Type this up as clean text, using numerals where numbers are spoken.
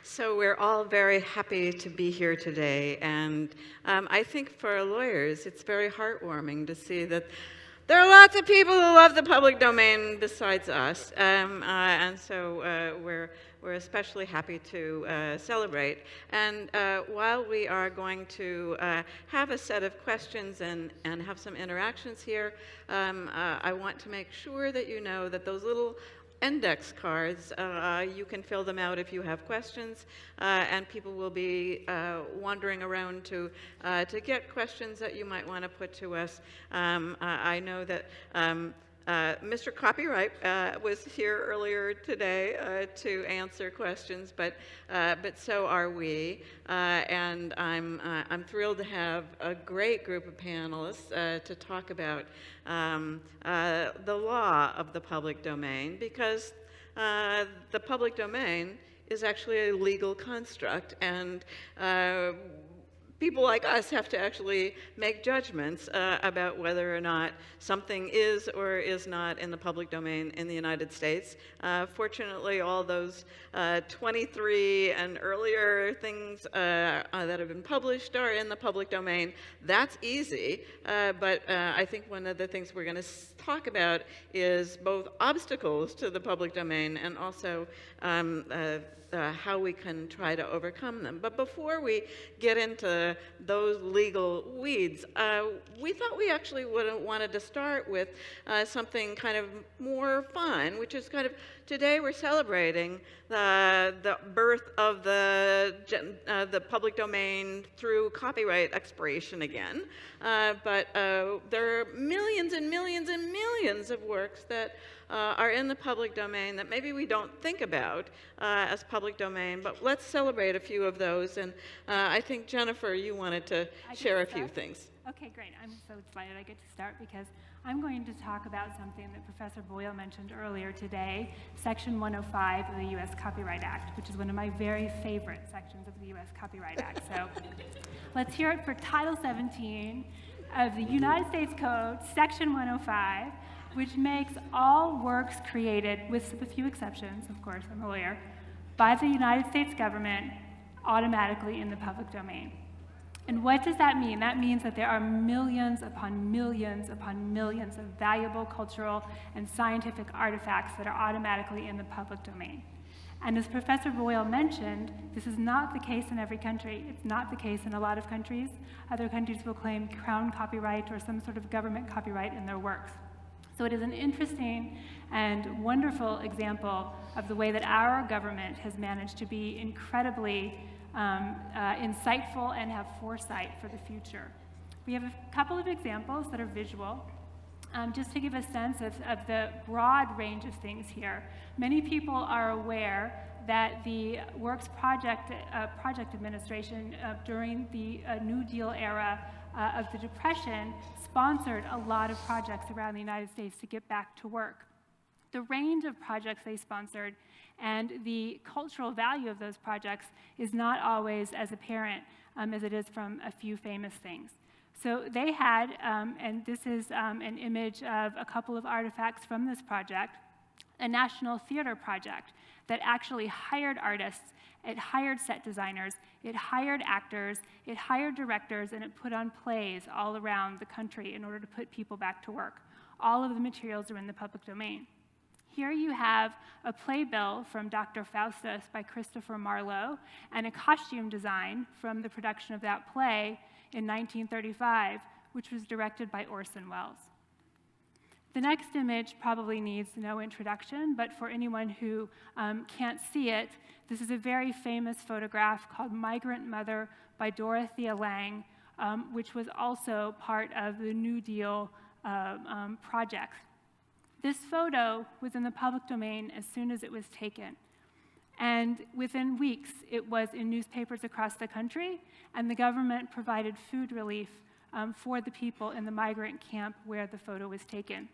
So we're all very happy to be here today, and I think for lawyers it's very heartwarming to see that there are lots of people who love the public domain besides us, and so we're especially happy to celebrate. And while we are going to have a set of questions and have some interactions here, I want to make sure that you know that those little index cards, you can fill them out if you have questions, and people will be wandering around to get questions that you might want to put to us. I know that Mr. Copyright was here earlier today to answer questions, but so are we, and I'm thrilled to have a great group of panelists to talk about the law of the public domain, because the public domain is actually a legal construct, and people like us have to actually make judgments about whether or not something is or is not in the public domain in the United States. Fortunately, all those 23 and earlier things that have been published are in the public domain. That's easy, but I think one of the things we're going to talk about is both obstacles to the public domain and also how we can try to overcome them. But before we get into those legal weeds, we thought we actually wanted to start with something kind of more fun, which is kind of, today we're celebrating the birth of the public domain through copyright expiration again. But there are millions and millions and millions of works that are in the public domain that maybe we don't think about as public domain, but let's celebrate a few of those. And I think, Jennifer, you wanted to share a few things. Okay, great. I'm so excited I get to start because I'm going to talk about something that Professor Boyle mentioned earlier today, Section 105 of the U.S. Copyright Act, which is one of my very favorite sections of the U.S. Copyright Act. So let's hear it for Title 17 of the United States Code, Section 105, which makes all works created, with a few exceptions, of course, I'm a lawyer, by the United States government automatically in the public domain. And what does that mean? That means that there are millions upon millions upon millions of valuable cultural and scientific artifacts that are automatically in the public domain. And as Professor Boyle mentioned, this is not the case in every country. It's not the case in a lot of countries. Other countries will claim crown copyright or some sort of government copyright in their works. So it is an interesting and wonderful example of the way that our government has managed to be incredibly insightful and have foresight for the future. We have a couple of examples that are visual, just to give a sense of the broad range of things here. Many people are aware that the Works Project Administration during the New Deal era of the Depression sponsored a lot of projects around the United States to get back to work. The range of projects they sponsored and the cultural value of those projects is not always as apparent as it is from a few famous things. So they had, and this is an image of a couple of artifacts from this project, a national theater project that actually hired artists, it hired set designers, it hired actors, it hired directors, and it put on plays all around the country in order to put people back to work. All of the materials are in the public domain. Here you have a playbill from Dr. Faustus by Christopher Marlowe and a costume design from the production of that play in 1935, which was directed by Orson Welles. The next image probably needs no introduction, but for anyone who can't see it, this is a very famous photograph called Migrant Mother by Dorothea Lange, which was also part of the New Deal project. This photo was in the public domain as soon as it was taken. And within weeks, it was in newspapers across the country, and the government provided food relief for the people in the migrant camp where the photo was taken.